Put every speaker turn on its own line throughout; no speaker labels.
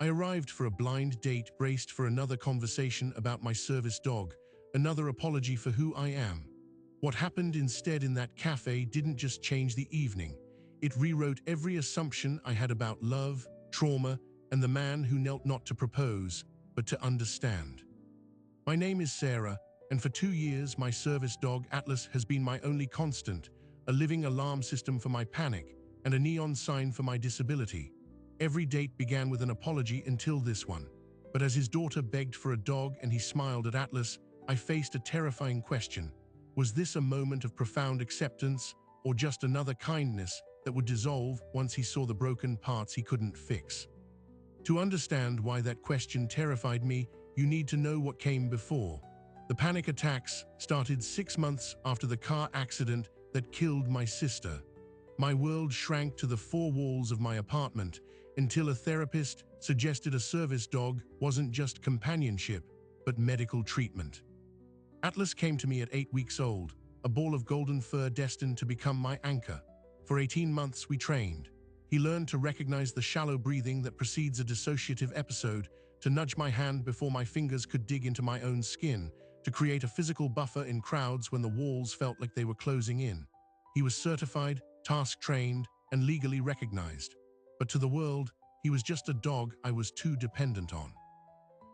I arrived for a blind date, braced for another conversation about my service dog, another apology for who I am. What happened instead in that cafe didn't just change the evening. It rewrote every assumption I had about love, trauma, and the man who knelt not to propose, but to understand. My name is Sarah, and for 2 years my service dog Atlas has been my only constant, a living alarm system for my panic, and a neon sign for my disability. Every date began with an apology until this one. But as his daughter begged for a dog and he smiled at Atlas, I faced a terrifying question. Was this a moment of profound acceptance, or just another kindness that would dissolve once he saw the broken parts he couldn't fix? To understand why that question terrified me, you need to know what came before. The panic attacks started 6 months after the car accident that killed my sister. My world shrank to the four walls of my apartment until a therapist suggested a service dog wasn't just companionship, but medical treatment. Atlas came to me at 8 weeks old, a ball of golden fur destined to become my anchor. For 18 months we trained. He learned to recognize the shallow breathing that precedes a dissociative episode, to nudge my hand before my fingers could dig into my own skin, to create a physical buffer in crowds when the walls felt like they were closing in. He was certified, task-trained, and legally recognized. But to the world, he was just a dog I was too dependent on.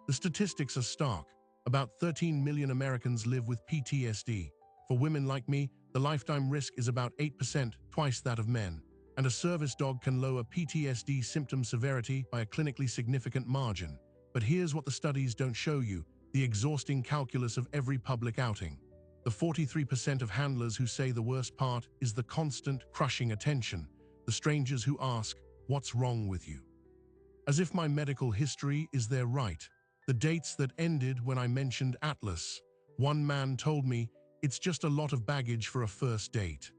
The statistics are stark. About 13 million Americans live with PTSD. For women like me, the lifetime risk is about 8%, twice that of men. And a service dog can lower PTSD symptom severity by a clinically significant margin. But here's what the studies don't show you, the exhausting calculus of every public outing. The 43% of handlers who say the worst part is the constant, crushing attention, the strangers who ask, "What's wrong with you?" As if my medical history is their right. The dates that ended when I mentioned Atlas. One man told me, "It's just a lot of baggage for a first date."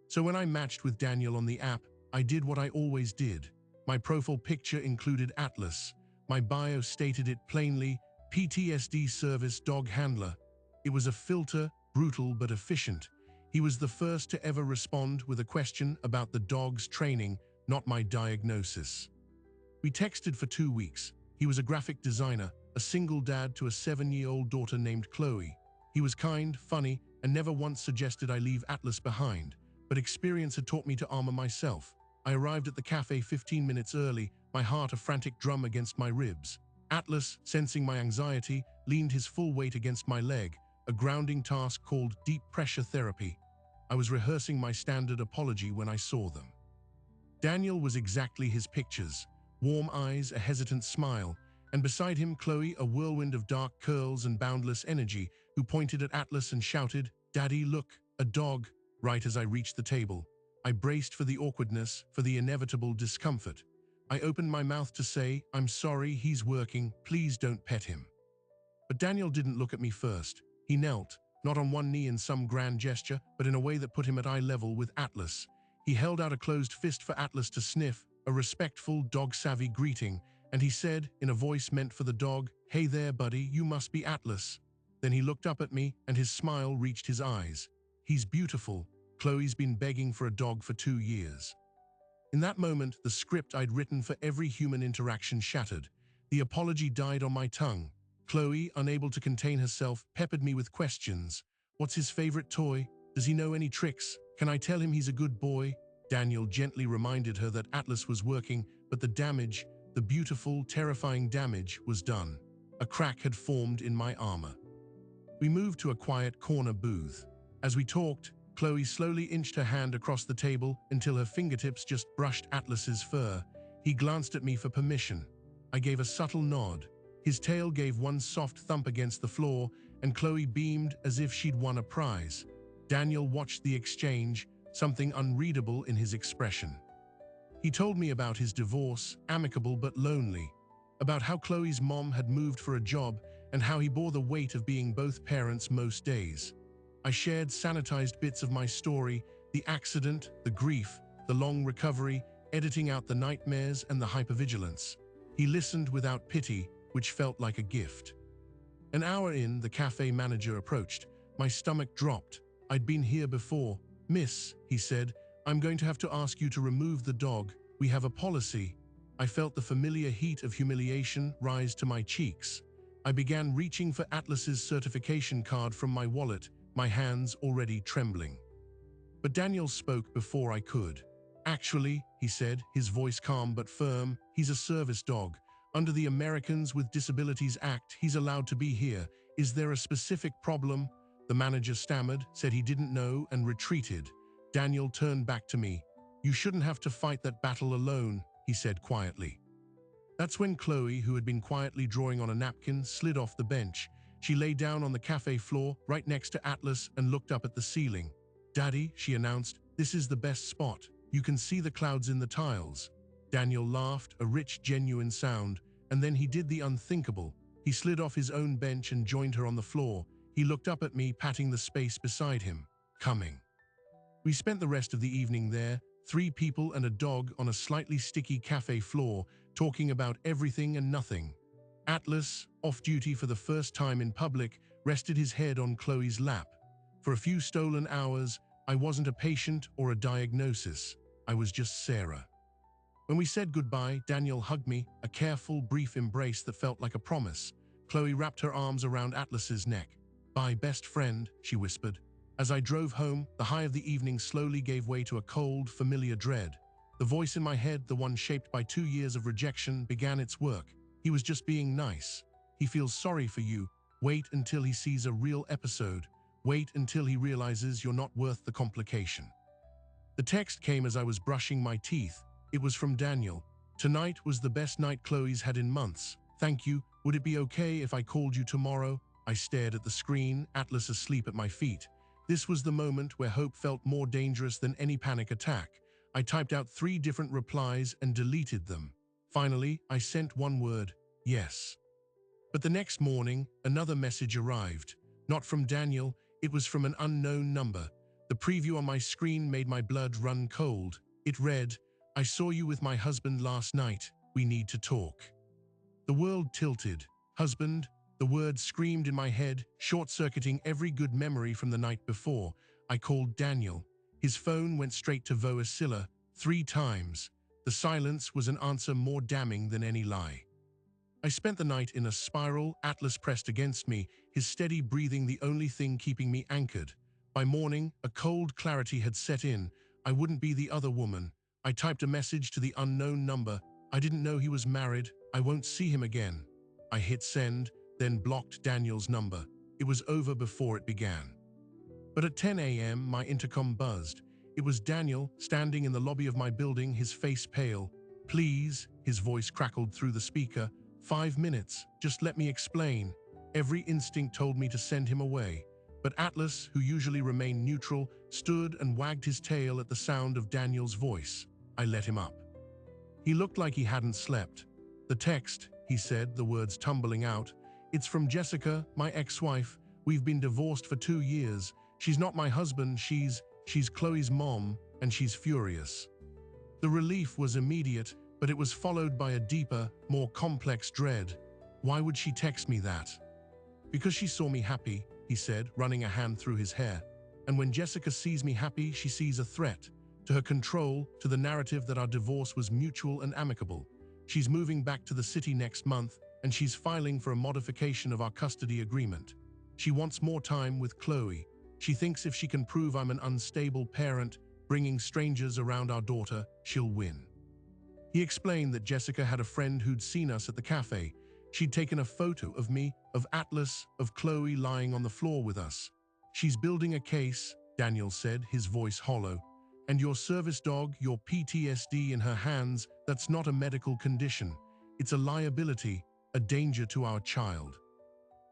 So when I matched with Daniel on the app, I did what I always did. My profile picture included Atlas. My bio stated it plainly, PTSD service dog handler. It was a filter, brutal but efficient. He was the first to ever respond with a question about the dog's training, not my diagnosis. We texted for 2 weeks. He was a graphic designer, a single dad to a 7-year-old daughter named Chloe. He was kind, funny, and never once suggested I leave Atlas behind. But experience had taught me to armor myself. I arrived at the cafe 15 minutes early, my heart a frantic drum against my ribs. Atlas, sensing my anxiety, leaned his full weight against my leg, a grounding task called deep pressure therapy. I was rehearsing my standard apology when I saw them. Daniel was exactly his pictures. Warm eyes, a hesitant smile, and beside him Chloe, a whirlwind of dark curls and boundless energy, who pointed at Atlas and shouted, "Daddy, look, a dog." Right as I reached the table, I braced for the awkwardness, for the inevitable discomfort. I opened my mouth to say, "I'm sorry, he's working, please don't pet him." But Daniel didn't look at me first. He knelt, not on one knee in some grand gesture, but in a way that put him at eye level with Atlas. He held out a closed fist for Atlas to sniff, a respectful, dog-savvy greeting, and he said, in a voice meant for the dog, "Hey there, buddy, you must be Atlas." Then he looked up at me, and his smile reached his eyes. "He's beautiful. Chloe's been begging for a dog for 2 years." In that moment, the script I'd written for every human interaction shattered. The apology died on my tongue. Chloe, unable to contain herself, peppered me with questions. What's his favorite toy? Does he know any tricks? Can I tell him he's a good boy? Daniel gently reminded her that Atlas was working, but the damage, the beautiful, terrifying damage, was done. A crack had formed in my armor. We moved to a quiet corner booth. As we talked, Chloe slowly inched her hand across the table until her fingertips just brushed Atlas's fur. He glanced at me for permission. I gave a subtle nod. His tail gave one soft thump against the floor, and Chloe beamed as if she'd won a prize. Daniel watched the exchange, something unreadable in his expression. He told me about his divorce, amicable but lonely, about how Chloe's mom had moved for a job and how he bore the weight of being both parents most days. I shared sanitized bits of my story, the accident, the grief, the long recovery, editing out the nightmares and the hypervigilance. He listened without pity, which felt like a gift. An hour in, the cafe manager approached. My stomach dropped. I'd been here before. "Miss," he said, "I'm going to have to ask you to remove the dog. We have a policy." I felt the familiar heat of humiliation rise to my cheeks. I began reaching for Atlas's certification card from my wallet, my hands already trembling. But Daniel spoke before I could. "Actually," he said, his voice calm but firm, "he's a service dog. Under the Americans with Disabilities Act, he's allowed to be here. Is there a specific problem?" The manager stammered, said he didn't know, and retreated. Daniel turned back to me. "You shouldn't have to fight that battle alone," he said quietly. That's when Chloe, who had been quietly drawing on a napkin, slid off the bench. She lay down on the cafe floor, right next to Atlas, and looked up at the ceiling. "Daddy," she announced, "this is the best spot. You can see the clouds in the tiles." Daniel laughed, a rich, genuine sound, and then he did the unthinkable. He slid off his own bench and joined her on the floor. He looked up at me, patting the space beside him. "Coming." We spent the rest of the evening there, 3 people and a dog on a slightly sticky cafe floor, talking about everything and nothing. Atlas, off duty for the first time in public, rested his head on Chloe's lap. For a few stolen hours, I wasn't a patient or a diagnosis. I was just Sarah. When we said goodbye, Daniel hugged me, a careful, brief embrace that felt like a promise. Chloe wrapped her arms around Atlas's neck. "Bye, best friend," she whispered. As I drove home, the high of the evening slowly gave way to a cold, familiar dread. The voice in my head, the one shaped by 2 years of rejection, began its work. "He was just being nice. He feels sorry for you. Wait until he sees a real episode. Wait until he realizes you're not worth the complication." The text came as I was brushing my teeth. It was from Daniel. "Tonight was the best night Chloe's had in months. Thank you. Would it be okay if I called you tomorrow?" I stared at the screen, Atlas asleep at my feet. This was the moment where hope felt more dangerous than any panic attack. I typed out 3 different replies and deleted them. Finally, I sent one word: yes. But the next morning, another message arrived. Not from Daniel, it was from an unknown number. The preview on my screen made my blood run cold. It read, "I saw you with my husband last night. We need to talk." The world tilted. "Husband?" The word screamed in my head, short-circuiting every good memory from the night before. I called Daniel. His phone went straight to Voasilla 3 times. The silence was an answer more damning than any lie. I spent the night in a spiral, Atlas pressed against me, his steady breathing the only thing keeping me anchored. By morning, a cold clarity had set in. I wouldn't be the other woman. I typed a message to the unknown number. "I didn't know he was married. I won't see him again." I hit send, then blocked Daniel's number. It was over before it began. But at 10 a.m., my intercom buzzed. It was Daniel, standing in the lobby of my building, his face pale. "Please," his voice crackled through the speaker. "5 minutes, just let me explain." Every instinct told me to send him away. But Atlas, who usually remained neutral, stood and wagged his tail at the sound of Daniel's voice. I let him up. He looked like he hadn't slept. "The text," he said, the words tumbling out. "It's from Jessica, my ex-wife. We've been divorced for 2 years. She's not my husband, she's Chloe's mom, and she's furious." The relief was immediate, but it was followed by a deeper, more complex dread. Why would she text me that? "Because she saw me happy," he said, running a hand through his hair. "And when Jessica sees me happy, she sees a threat. To her control, to the narrative that our divorce was mutual and amicable. She's moving back to the city next month, and she's filing for a modification of our custody agreement. She wants more time with Chloe. She thinks if she can prove I'm an unstable parent, bringing strangers around our daughter, she'll win." He explained that Jessica had a friend who'd seen us at the cafe. She'd taken a photo of me, of Atlas, of Chloe lying on the floor with us. "She's building a case," Daniel said, his voice hollow. "And your service dog, your PTSD in her hands, that's not a medical condition. It's a liability, a danger to our child."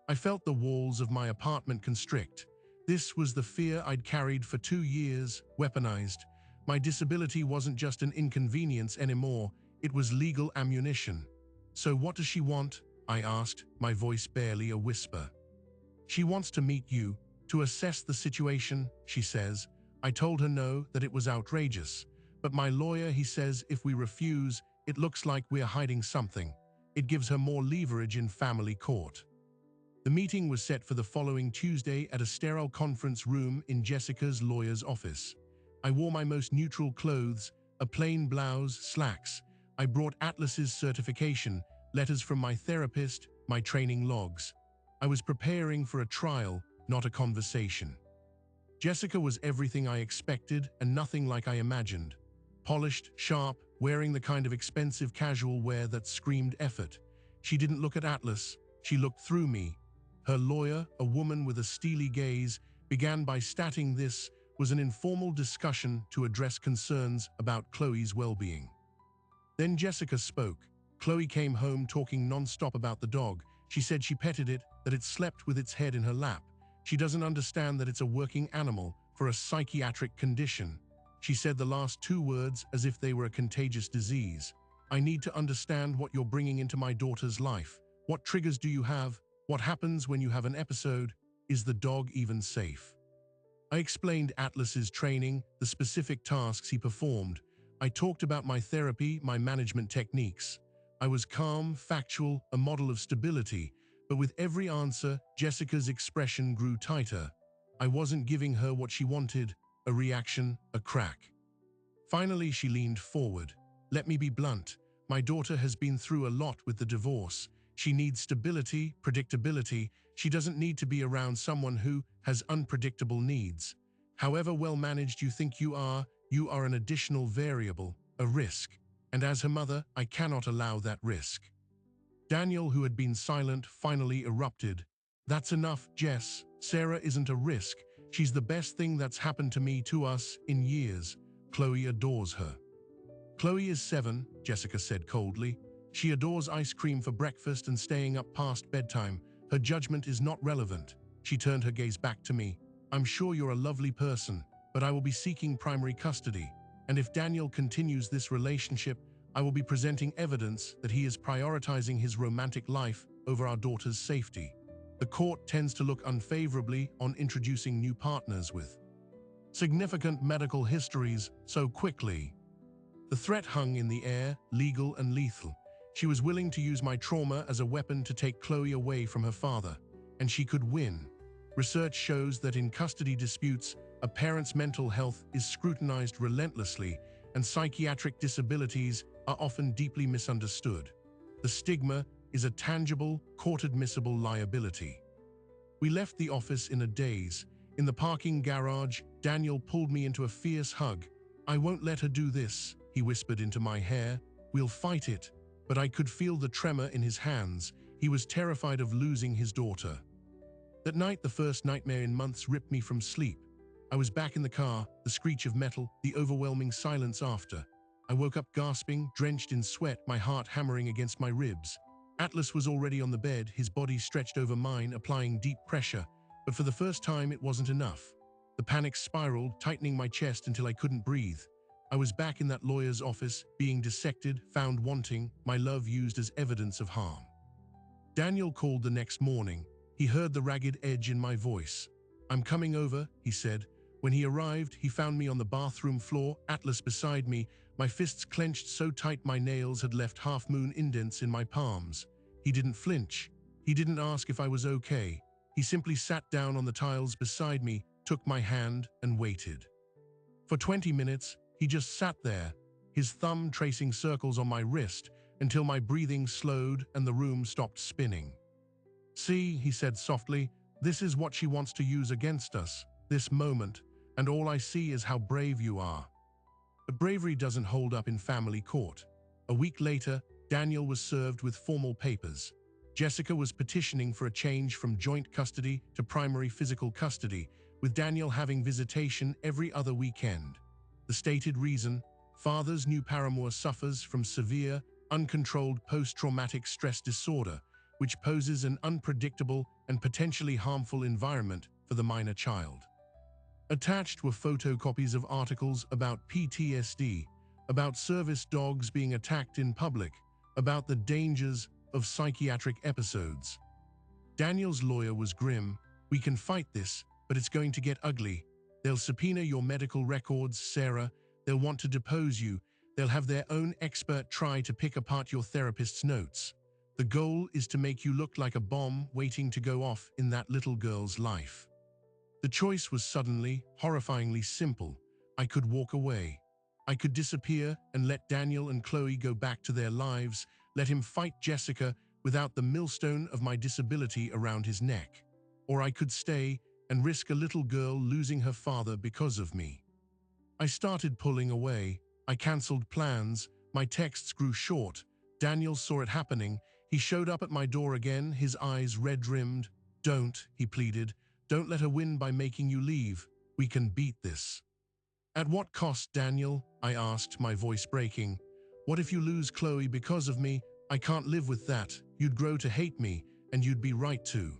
I felt the walls of my apartment constrict. This was the fear I'd carried for 2 years, weaponized. My disability wasn't just an inconvenience anymore, it was legal ammunition. "So what does she want?" I asked, my voice barely a whisper. "She wants to meet you, to assess the situation," she says. I told her no, that it was outrageous. "But my lawyer, he says if we refuse, it looks like we're hiding something. It gives her more leverage in family court." The meeting was set for the following Tuesday at a sterile conference room in Jessica's lawyer's office. I wore my most neutral clothes, a plain blouse, slacks. I brought Atlas's certification, letters from my therapist, my training logs. I was preparing for a trial, not a conversation. Jessica was everything I expected and nothing like I imagined. Polished, sharp, wearing the kind of expensive casual wear that screamed effort. She didn't look at Atlas, she looked through me. Her lawyer, a woman with a steely gaze, began by stating this was an informal discussion to address concerns about Chloe's well-being. Then Jessica spoke. Chloe came home talking non-stop about the dog. She said she petted it, that it slept with its head in her lap. She doesn't understand that it's a working animal for a psychiatric condition. She said the last two words as if they were a contagious disease. I need to understand what you're bringing into my daughter's life. What triggers do you have? What happens when you have an episode? Is the dog even safe? I explained Atlas's training, the specific tasks he performed. I talked about my therapy, my management techniques. I was calm, factual, a model of stability, but with every answer, Jessica's expression grew tighter. I wasn't giving her what she wanted, a reaction, a crack. Finally, she leaned forward. Let me be blunt. My daughter has been through a lot with the divorce. She needs stability, predictability. She doesn't need to be around someone who has unpredictable needs. However well managed you think you are an additional variable, a risk. And as her mother, I cannot allow that risk. Daniel, who had been silent, finally erupted. That's enough, Jess. Sarah isn't a risk. She's the best thing that's happened to us in years. Chloe adores her. Chloe is 7, Jessica said coldly. She adores ice cream for breakfast and staying up past bedtime. Her judgment is not relevant. She turned her gaze back to me. I'm sure you're a lovely person, but I will be seeking primary custody. And if Daniel continues this relationship, I will be presenting evidence that he is prioritizing his romantic life over our daughter's safety. The court tends to look unfavorably on introducing new partners with significant medical histories so quickly. The threat hung in the air, legal and lethal. She was willing to use my trauma as a weapon to take Chloe away from her father, and she could win. Research shows that in custody disputes, a parent's mental health is scrutinized relentlessly, and psychiatric disabilities are often deeply misunderstood. The stigma is a tangible, court-admissible liability. We left the office in a daze. In the parking garage, Daniel pulled me into a fierce hug. I won't let her do this, he whispered into my hair. We'll fight it. But I could feel the tremor in his hands. He was terrified of losing his daughter. That night, the first nightmare in months ripped me from sleep. I was back in the car, the screech of metal, the overwhelming silence after. I woke up gasping, drenched in sweat, my heart hammering against my ribs. Atlas was already on the bed, his body stretched over mine, applying deep pressure. But for the first time, it wasn't enough. The panic spiraled, tightening my chest until I couldn't breathe. I was back in that lawyer's office, being dissected, found wanting, my love used as evidence of harm. Daniel called the next morning. He heard the ragged edge in my voice. I'm coming over, he said. When he arrived, he found me on the bathroom floor, Atlas beside me, my fists clenched so tight my nails had left half-moon indents in my palms. He didn't flinch. He didn't ask if I was okay. He simply sat down on the tiles beside me, took my hand, and waited. For 20 minutes, he just sat there, his thumb tracing circles on my wrist until my breathing slowed and the room stopped spinning. See, he said softly, this is what she wants to use against us, this moment, and all I see is how brave you are. But bravery doesn't hold up in family court. A week later, Daniel was served with formal papers. Jessica was petitioning for a change from joint custody to primary physical custody, with Daniel having visitation every other weekend. The stated reason: father's new paramour suffers from severe, uncontrolled post-traumatic stress disorder, which poses an unpredictable and potentially harmful environment for the minor child. Attached were photocopies of articles about PTSD, about service dogs being attacked in public, about the dangers of psychiatric episodes. Daniel's lawyer was grim. We can fight this, but it's going to get ugly. They'll subpoena your medical records, Sarah. They'll want to depose you. They'll have their own expert try to pick apart your therapist's notes. The goal is to make you look like a bomb waiting to go off in that little girl's life. The choice was suddenly, horrifyingly simple. I could walk away. I could disappear and let Daniel and Chloe go back to their lives, let him fight Jessica without the millstone of my disability around his neck. Or I could stay and risk a little girl losing her father because of me. I started pulling away. I cancelled plans. My texts grew short. Daniel saw it happening. He showed up at my door again, his eyes red-rimmed. "Don't," he pleaded. "Don't let her win by making you leave. We can beat this." "At what cost, Daniel?" I asked, my voice breaking. "What if you lose Chloe because of me? I can't live with that. You'd grow to hate me, and you'd be right to."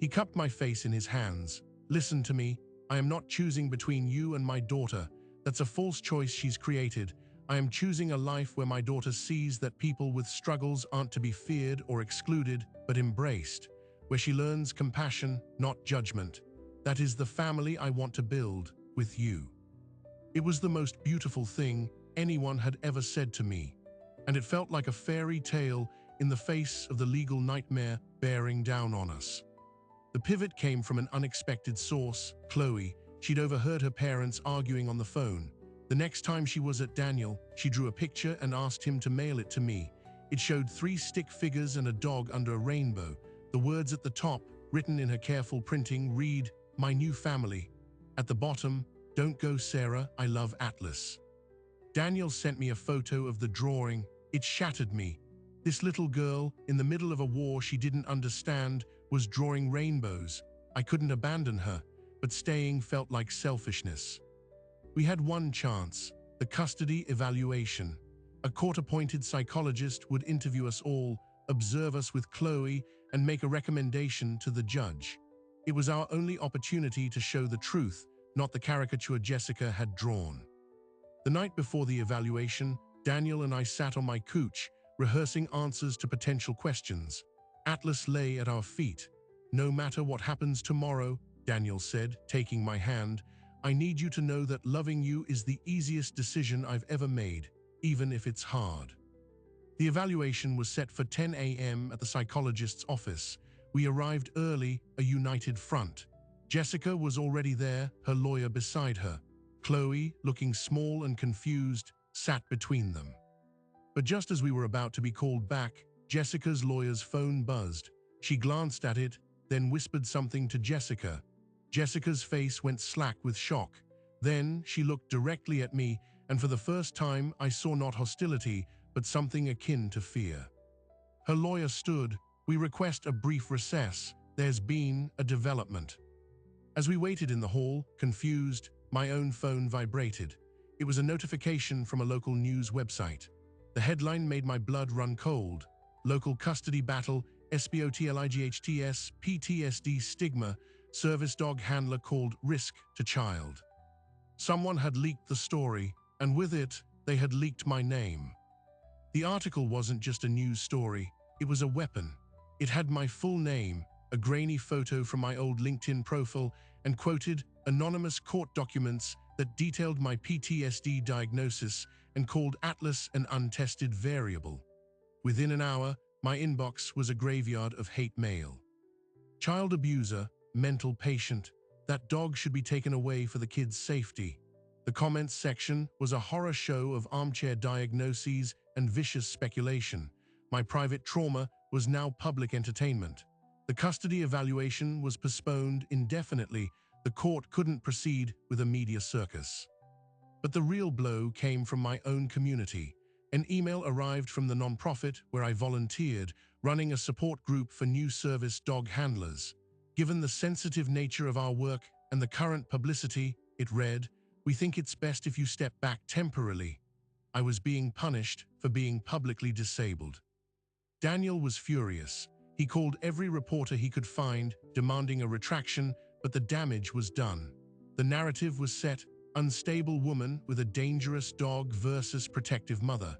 He cupped my face in his hands. "Listen to me. I am not choosing between you and my daughter. That's a false choice she's created. I am choosing a life where my daughter sees that people with struggles aren't to be feared or excluded, but embraced, where she learns compassion, not judgment. That is the family I want to build, with you." It was the most beautiful thing anyone had ever said to me, and it felt like a fairy tale in the face of the legal nightmare bearing down on us. The pivot came from an unexpected source, Chloe. She'd overheard her parents arguing on the phone. The next time she was at Daniel, she drew a picture and asked him to mail it to me. It showed 3 stick figures and a dog under a rainbow. The words at the top, written in her careful printing, read, "My new family." At the bottom, "Don't go, Sarah, I love Atlas." Daniel sent me a photo of the drawing. It shattered me. This little girl, in the middle of a war she didn't understand, was drawing rainbows. I couldn't abandon her, but staying felt like selfishness. We had one chance, the custody evaluation. A court-appointed psychologist would interview us all, observe us with Chloe, and make a recommendation to the judge. It was our only opportunity to show the truth, not the caricature Jessica had drawn. The night before the evaluation, Daniel and I sat on my couch, rehearsing answers to potential questions. Atlas lay at our feet. "No matter what happens tomorrow," Daniel said, taking my hand, "I need you to know that loving you is the easiest decision I've ever made, even if it's hard." The evaluation was set for 10 a.m. at the psychologist's office. We arrived early, a united front. Jessica was already there, her lawyer beside her. Chloe, looking small and confused, sat between them. But just as we were about to be called back, Jessica's lawyer's phone buzzed. She glanced at it, then whispered something to Jessica. Jessica's face went slack with shock. Then she looked directly at me, and for the first time I saw not hostility, but something akin to fear. Her lawyer stood. "We request a brief recess. There's been a development." As we waited in the hall, confused, my own phone vibrated. It was a notification from a local news website. The headline made my blood run cold. "Local custody battle, SPOTLIGHTS, PTSD stigma, service dog handler called risk to child." Someone had leaked the story, and with it, they had leaked my name. The article wasn't just a news story, it was a weapon. It had my full name, a grainy photo from my old LinkedIn profile, and quoted anonymous court documents that detailed my PTSD diagnosis and called Atlas an untested variable. Within an hour, my inbox was a graveyard of hate mail. "Child abuser, mental patient, that dog should be taken away for the kid's safety." The comments section was a horror show of armchair diagnoses and vicious speculation. My private trauma was now public entertainment. The custody evaluation was postponed indefinitely. The court couldn't proceed with a media circus. But the real blow came from my own community. An email arrived from the nonprofit where I volunteered, running a support group for new service dog handlers. Given the sensitive nature of our work and the current publicity, it read, "We think it's best if you step back temporarily." I was being punished for being publicly disabled. Daniel was furious. He called every reporter he could find, demanding a retraction, but the damage was done. The narrative was set: unstable woman with a dangerous dog versus protective mother.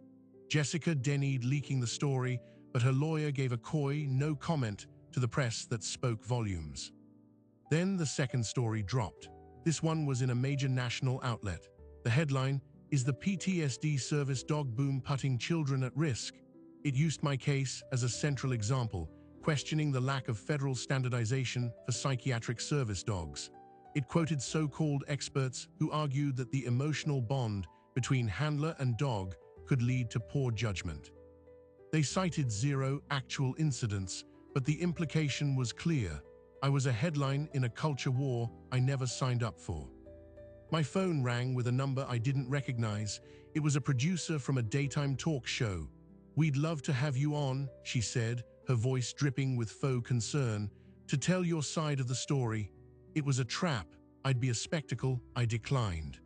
Jessica denied leaking the story, but her lawyer gave a coy no comment to the press that spoke volumes. Then the second story dropped. This one was in a major national outlet. The headline, "Is the PTSD service dog boom putting children at risk?" It used my case as a central example, questioning the lack of federal standardization for psychiatric service dogs. It quoted so-called experts who argued that the emotional bond between handler and dog could lead to poor judgment. They cited 0 actual incidents, but the implication was clear. I was a headline in a culture war I never signed up for. My phone rang with a number I didn't recognize. It was a producer from a daytime talk show. "We'd love to have you on," she said, her voice dripping with faux concern, "to tell your side of the story." It was a trap. I'd be a spectacle. I declined.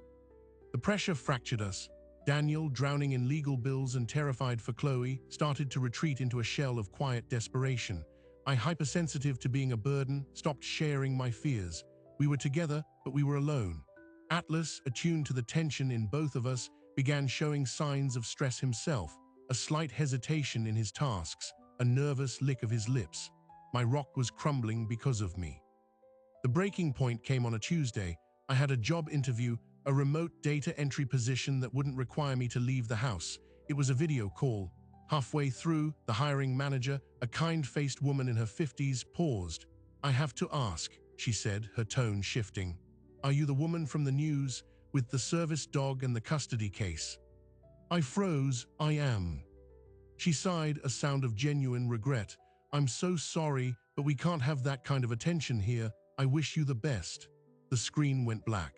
The pressure fractured us. Daniel, drowning in legal bills and terrified for Chloe, started to retreat into a shell of quiet desperation. I, hypersensitive to being a burden, stopped sharing my fears. We were together, but we were alone. Atlas, attuned to the tension in both of us, began showing signs of stress himself, a slight hesitation in his tasks, a nervous lick of his lips. My rock was crumbling because of me. The breaking point came on a Tuesday. I had a job interview, a remote data entry position that wouldn't require me to leave the house. It was a video call. Halfway through, the hiring manager, a kind-faced woman in her 50s, paused. "I have to ask," she said, her tone shifting. "Are you the woman from the news, with the service dog and the custody case?" I froze. "I am." She sighed, a sound of genuine regret. "I'm so sorry, but we can't have that kind of attention here. I wish you the best." The screen went black.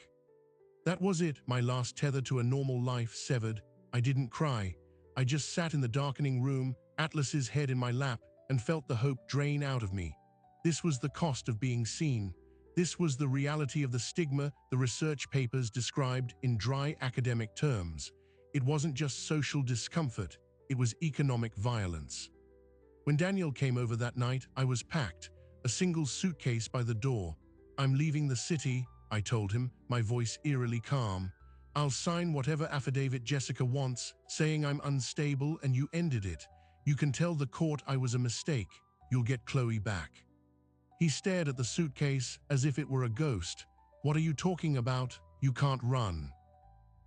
That was it, my last tether to a normal life severed. I didn't cry. I just sat in the darkening room, Atlas's head in my lap, and felt the hope drain out of me. This was the cost of being seen. This was the reality of the stigma the research papers described in dry academic terms. It wasn't just social discomfort, it was economic violence. When Daniel came over that night, I was packed, a single suitcase by the door. "I'm leaving the city," I told him, my voice eerily calm. "I'll sign whatever affidavit Jessica wants, saying I'm unstable and you ended it. You can tell the court I was a mistake. You'll get Chloe back." He stared at the suitcase as if it were a ghost. "What are you talking about? You can't run."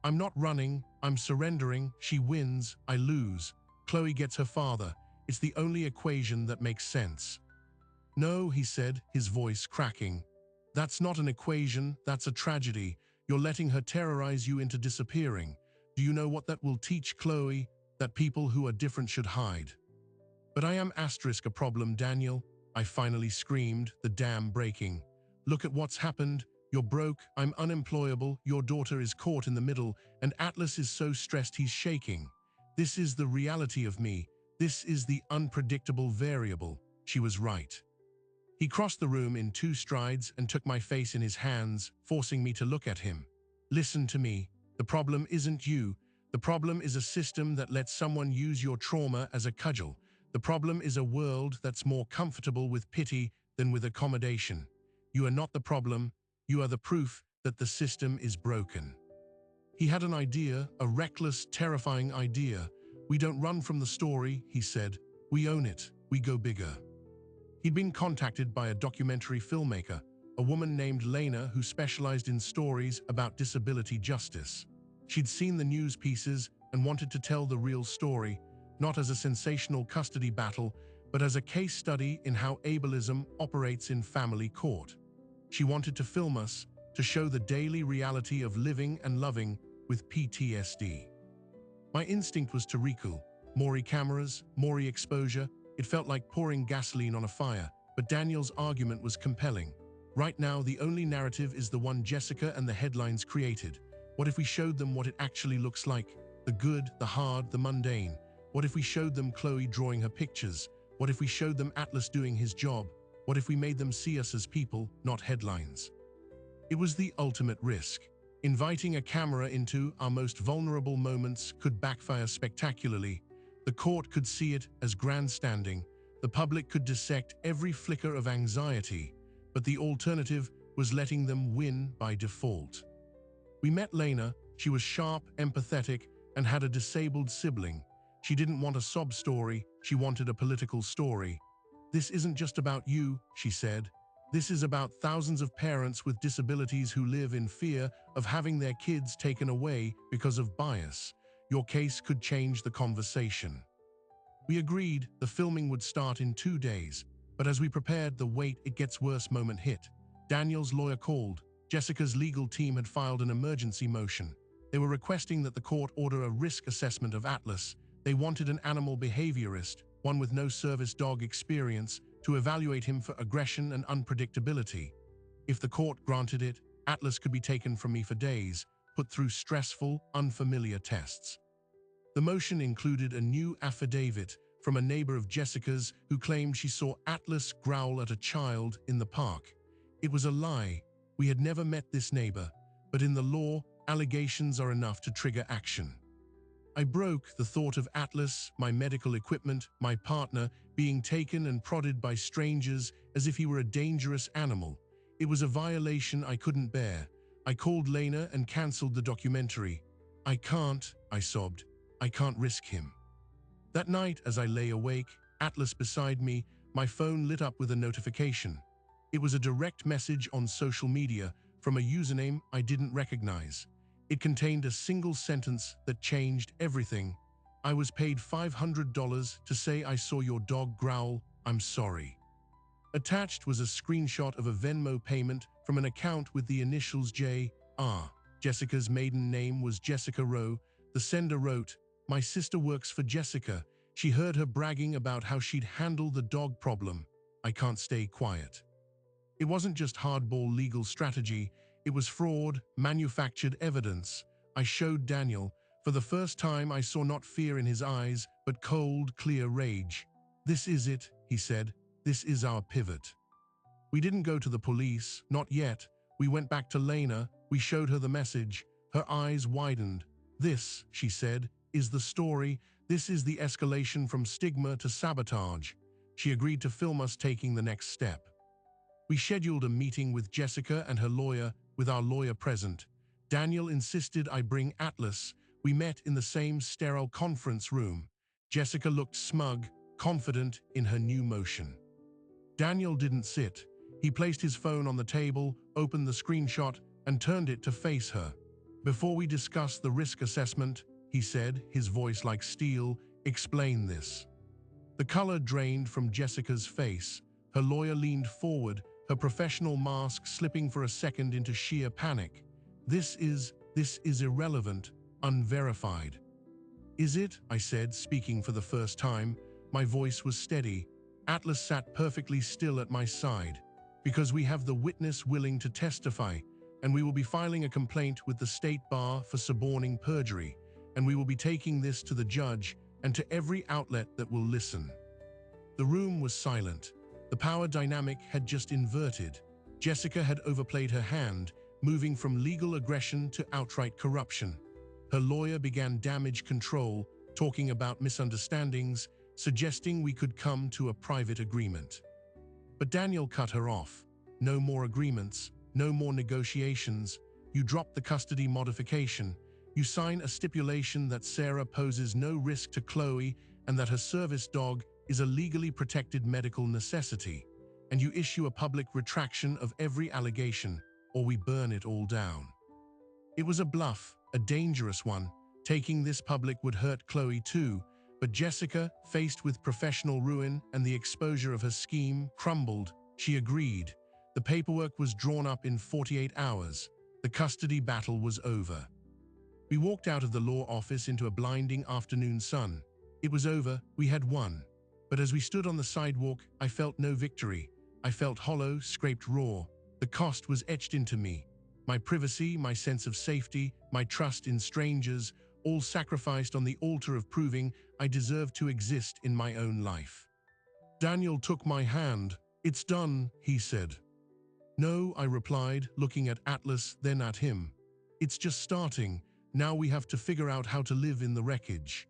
"I'm not running, I'm surrendering. She wins, I lose. Chloe gets her father. It's the only equation that makes sense." "No," he said, his voice cracking. "That's not an equation, that's a tragedy. You're letting her terrorize you into disappearing. Do you know what that will teach Chloe? That people who are different should hide." "But I am a problem, Daniel," I finally screamed, the dam breaking. "Look at what's happened. You're broke, I'm unemployable, your daughter is caught in the middle, and Atlas is so stressed he's shaking. This is the reality of me. This is the unpredictable variable." She was right. He crossed the room in 2 strides and took my face in his hands, forcing me to look at him. "Listen to me. The problem isn't you. The problem is a system that lets someone use your trauma as a cudgel. The problem is a world that's more comfortable with pity than with accommodation. You are not the problem. You are the proof that the system is broken." He had an idea, a reckless, terrifying idea. "We don't run from the story," he said. "We own it. We go bigger." He'd been contacted by a documentary filmmaker, a woman named Lena who specialized in stories about disability justice. She'd seen the news pieces and wanted to tell the real story, not as a sensational custody battle, but as a case study in how ableism operates in family court. She wanted to film us, to show the daily reality of living and loving with PTSD. My instinct was to recoil. More cameras, more exposure. It felt like pouring gasoline on a fire, but Daniel's argument was compelling. "Right now, the only narrative is the one Jessica and the headlines created. What if we showed them what it actually looks like? The good, the hard, the mundane. What if we showed them Chloe drawing her pictures? What if we showed them Atlas doing his job? What if we made them see us as people, not headlines?" It was the ultimate risk. Inviting a camera into our most vulnerable moments could backfire spectacularly. The court could see it as grandstanding. The public could dissect every flicker of anxiety, but the alternative was letting them win by default. We met Lena. She was sharp, empathetic, and had a disabled sibling. She didn't want a sob story, she wanted a political story. "This isn't just about you," she said. "This is about thousands of parents with disabilities who live in fear of having their kids taken away because of bias. Your case could change the conversation." We agreed the filming would start in 2 days, but as we prepared, the "wait, it gets worse" moment hit. Daniel's lawyer called. Jessica's legal team had filed an emergency motion. They were requesting that the court order a risk assessment of Atlas. They wanted an animal behaviorist, one with no service dog experience, to evaluate him for aggression and unpredictability. If the court granted it, Atlas could be taken from me for days, put through stressful, unfamiliar tests. The motion included a new affidavit from a neighbor of Jessica's who claimed she saw Atlas growl at a child in the park. It was a lie. We had never met this neighbor, but in the law, allegations are enough to trigger action. I broke the thought of Atlas, my medical equipment, my partner, being taken and prodded by strangers as if he were a dangerous animal. It was a violation I couldn't bear. I called Lena and canceled the documentary. I can't, I sobbed. I can't risk him. That night, as I lay awake, Atlas beside me, my phone lit up with a notification. It was a direct message on social media from a username I didn't recognize. It contained a single sentence that changed everything. I was paid $500 to say I saw your dog growl. I'm sorry. Attached was a screenshot of a Venmo payment from an account with the initials J.R. Jessica's maiden name was Jessica Rowe. The sender wrote, "My sister works for Jessica. She heard her bragging about how she'd handle the dog problem. I can't stay quiet." It wasn't just hardball legal strategy, it was fraud, manufactured evidence. I showed Daniel. For the first time, I saw not fear in his eyes, but cold, clear rage. "This is it," he said. "This is our pivot." We didn't go to the police, not yet. We went back to Lena. We showed her the message. Her eyes widened. "This," she said, "is the story. This is the escalation from stigma to sabotage." She agreed to film us taking the next step. We scheduled a meeting with Jessica and her lawyer, with our lawyer present. Daniel insisted I bring Atlas. We met in the same sterile conference room. Jessica looked smug, confident in her new motion. Daniel didn't sit. He placed his phone on the table, opened the screenshot, and turned it to face her. "Before we discuss the risk assessment," he said, his voice like steel, "explain this." The color drained from Jessica's face. Her lawyer leaned forward, her professional mask slipping for a second into sheer panic. This is irrelevant, unverified." "Is it?" I said, speaking for the first time. My voice was steady. Atlas sat perfectly still at my side. "Because we have the witness willing to testify, and we will be filing a complaint with the state bar for suborning perjury, and we will be taking this to the judge and to every outlet that will listen." The room was silent. The power dynamic had just inverted. Jessica had overplayed her hand, moving from legal aggression to outright corruption. Her lawyer began damage control, talking about misunderstandings, suggesting we could come to a private agreement. But Daniel cut her off. "No more agreements, no more negotiations. You drop the custody modification. You sign a stipulation that Sarah poses no risk to Chloe and that her service dog is a legally protected medical necessity. And you issue a public retraction of every allegation, or we burn it all down." It was a bluff, a dangerous one. Taking this public would hurt Chloe too, but Jessica, faced with professional ruin and the exposure of her scheme, crumbled. She agreed. The paperwork was drawn up in 48 hours. The custody battle was over. We walked out of the law office into a blinding afternoon sun. It was over, we had won. But as we stood on the sidewalk, I felt no victory. I felt hollow, scraped raw. The cost was etched into me. My privacy, my sense of safety, my trust in strangers, all sacrificed on the altar of proving I deserved to exist in my own life. Daniel took my hand. "It's done," he said. "No," I replied, looking at Atlas, then at him. "It's just starting. Now we have to figure out how to live in the wreckage."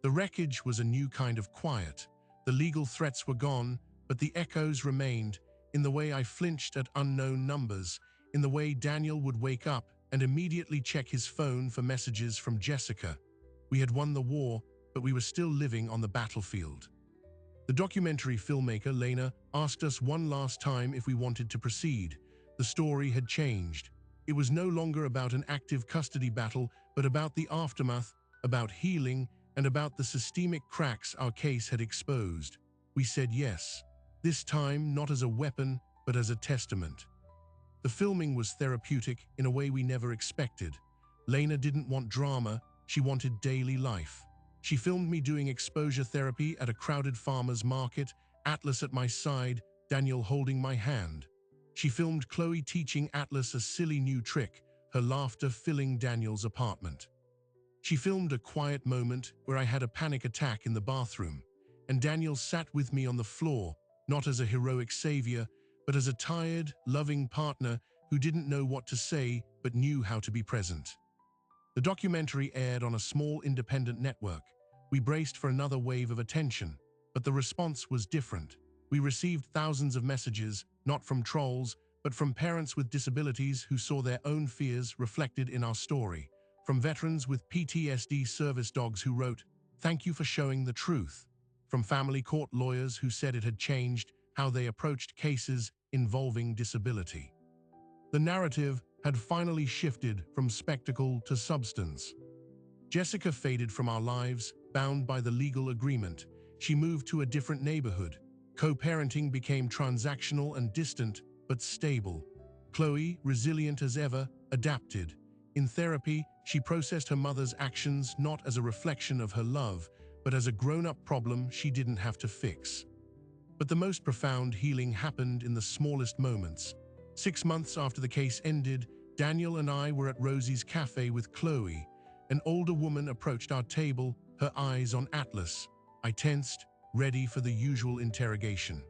The wreckage was a new kind of quiet. The legal threats were gone, but the echoes remained, in the way I flinched at unknown numbers, in the way Daniel would wake up and immediately check his phone for messages from Jessica. We had won the war, but we were still living on the battlefield. The documentary filmmaker, Lena, asked us one last time if we wanted to proceed. The story had changed. It was no longer about an active custody battle, but about the aftermath, about healing, and about the systemic cracks our case had exposed. We said yes, this time not as a weapon, but as a testament. The filming was therapeutic in a way we never expected. Lena didn't want drama, she wanted daily life. She filmed me doing exposure therapy at a crowded farmer's market, Atlas at my side, Daniel holding my hand. She filmed Chloe teaching Atlas a silly new trick, her laughter filling Daniel's apartment. She filmed a quiet moment where I had a panic attack in the bathroom, and Daniel sat with me on the floor, not as a heroic savior, but as a tired, loving partner who didn't know what to say but knew how to be present. The documentary aired on a small independent network. We braced for another wave of attention, but the response was different. We received thousands of messages, not from trolls, but from parents with disabilities who saw their own fears reflected in our story. From veterans with PTSD service dogs who wrote, "Thank you for showing the truth." From family court lawyers who said it had changed how they approached cases involving disability. The narrative had finally shifted from spectacle to substance. Jessica faded from our lives, bound by the legal agreement. She moved to a different neighborhood. Co-parenting became transactional and distant, but stable. Chloe, resilient as ever, adapted. In therapy, she processed her mother's actions not as a reflection of her love, but as a grown-up problem she didn't have to fix. But the most profound healing happened in the smallest moments. 6 months after the case ended, Daniel and I were at Rosie's cafe with Chloe. An older woman approached our table, her eyes on Atlas. I tensed, ready for the usual interrogation.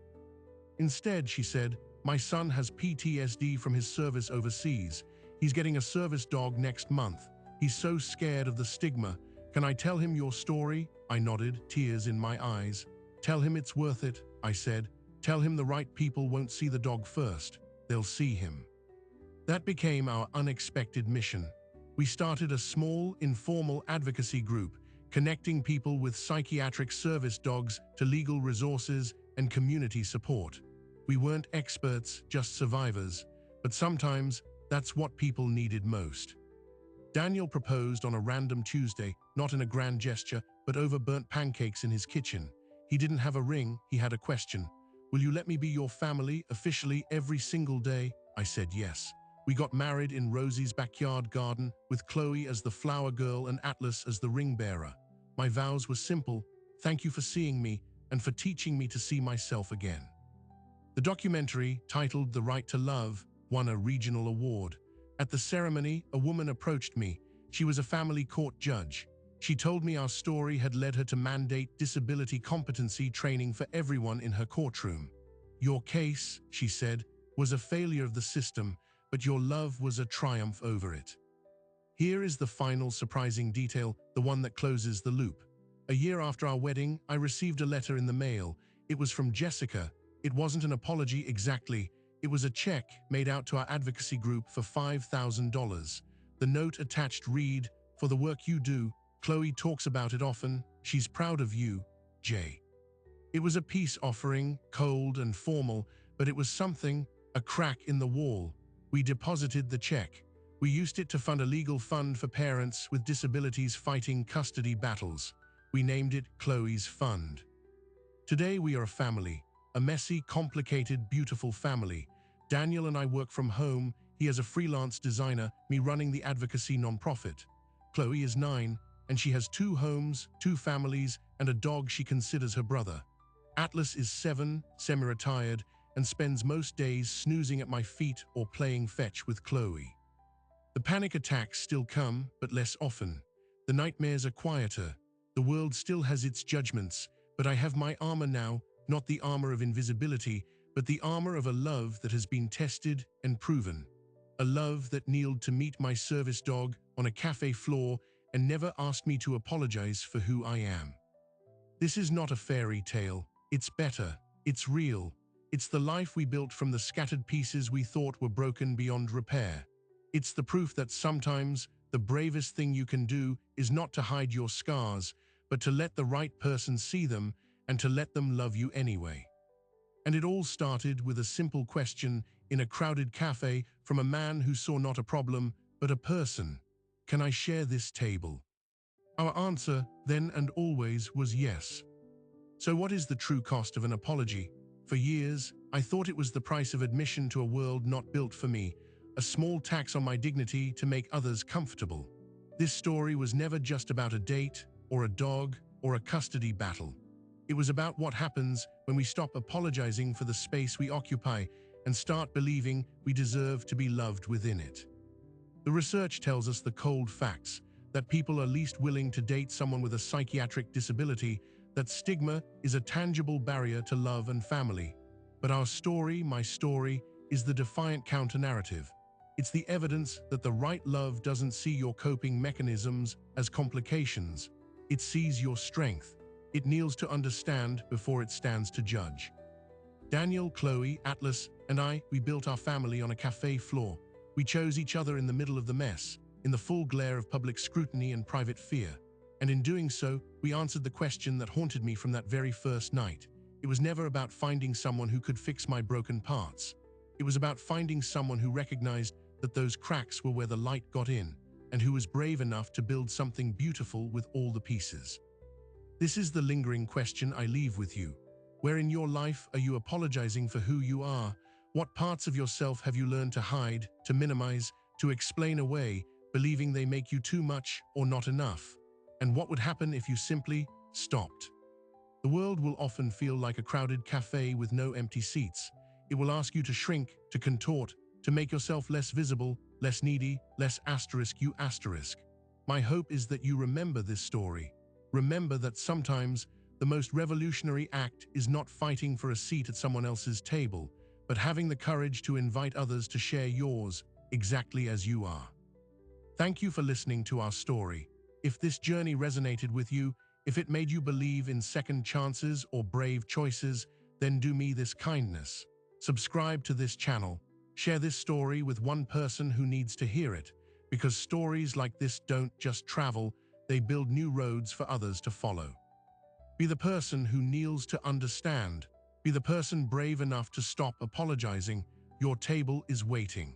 Instead, she said, "My son has PTSD from his service overseas. He's getting a service dog next month. He's so scared of the stigma. Can I tell him your story?" I nodded, tears in my eyes. "Tell him it's worth it," I said. "Tell him the right people won't see the dog first. They'll see him." That became our unexpected mission. We started a small, informal advocacy group, connecting people with psychiatric service dogs to legal resources and community support. We weren't experts, just survivors, but sometimes that's what people needed most. Daniel proposed on a random Tuesday, not in a grand gesture, but over burnt pancakes in his kitchen. He didn't have a ring, he had a question. "Will you let me be your family officially every single day?" I said yes. We got married in Rosie's backyard garden, with Chloe as the flower girl and Atlas as the ring bearer. My vows were simple: thank you for seeing me and for teaching me to see myself again. The documentary, titled The Right to Love, won a regional award. At the ceremony, a woman approached me. She was a family court judge. She told me our story had led her to mandate disability competency training for everyone in her courtroom. "Your case," she said, "was a failure of the system, but your love was a triumph over it." Here is the final surprising detail, the one that closes the loop. A year after our wedding, I received a letter in the mail. It was from Jessica. It wasn't an apology exactly. It was a check made out to our advocacy group for $5,000. The note attached read, "For the work you do, Chloe talks about it often. She's proud of you, Jay." It was a peace offering, cold and formal, but it was something, a crack in the wall. We deposited the check. We used it to fund a legal fund for parents with disabilities fighting custody battles. We named it Chloe's Fund. Today we are a family, a messy, complicated, beautiful family. Daniel and I work from home. He is a freelance designer, me running the advocacy nonprofit. Chloe is 9, and she has 2 homes, 2 families, and a dog she considers her brother. Atlas is 7, semi-retired, and spends most days snoozing at my feet or playing fetch with Chloe. The panic attacks still come, but less often. The nightmares are quieter. The world still has its judgments, but I have my armor now, not the armor of invisibility, but the armor of a love that has been tested and proven. A love that kneeled to meet my service dog on a cafe floor and never asked me to apologize for who I am. This is not a fairy tale. It's better. It's real. It's the life we built from the scattered pieces we thought were broken beyond repair. It's the proof that sometimes the bravest thing you can do is not to hide your scars, but to let the right person see them and to let them love you anyway. And it all started with a simple question in a crowded cafe from a man who saw not a problem, but a person. "Can I share this table?" Our answer, then and always, was yes. So what is the true cost of an apology? For years, I thought it was the price of admission to a world not built for me, a small tax on my dignity to make others comfortable. This story was never just about a date, or a dog, or a custody battle. It was about what happens when we stop apologizing for the space we occupy and start believing we deserve to be loved within it. The research tells us the cold facts, that people are least willing to date someone with a psychiatric disability, that stigma is a tangible barrier to love and family. But our story, my story, is the defiant counter-narrative. It's the evidence that the right love doesn't see your coping mechanisms as complications. It sees your strength. It kneels to understand before it stands to judge. Daniel, Chloe, Atlas, and I, we built our family on a cafe floor. We chose each other in the middle of the mess, in the full glare of public scrutiny and private fear. And in doing so, we answered the question that haunted me from that very first night. It was never about finding someone who could fix my broken parts. It was about finding someone who recognized that those cracks were where the light got in, and who was brave enough to build something beautiful with all the pieces. This is the lingering question I leave with you. Where in your life are you apologizing for who you are? What parts of yourself have you learned to hide, to minimize, to explain away, believing they make you too much or not enough? And what would happen if you simply stopped? The world will often feel like a crowded cafe with no empty seats. It will ask you to shrink, to contort, to make yourself less visible, less needy, less asterisk you asterisk. My hope is that you remember this story. Remember that sometimes the most revolutionary act is not fighting for a seat at someone else's table, but having the courage to invite others to share yours exactly as you are. Thank you for listening to our story. If this journey resonated with you, if it made you believe in second chances or brave choices, then do me this kindness. Subscribe to this channel. Share this story with one person who needs to hear it, because stories like this don't just travel, they build new roads for others to follow. Be the person who kneels to understand. Be the person brave enough to stop apologizing. Your table is waiting.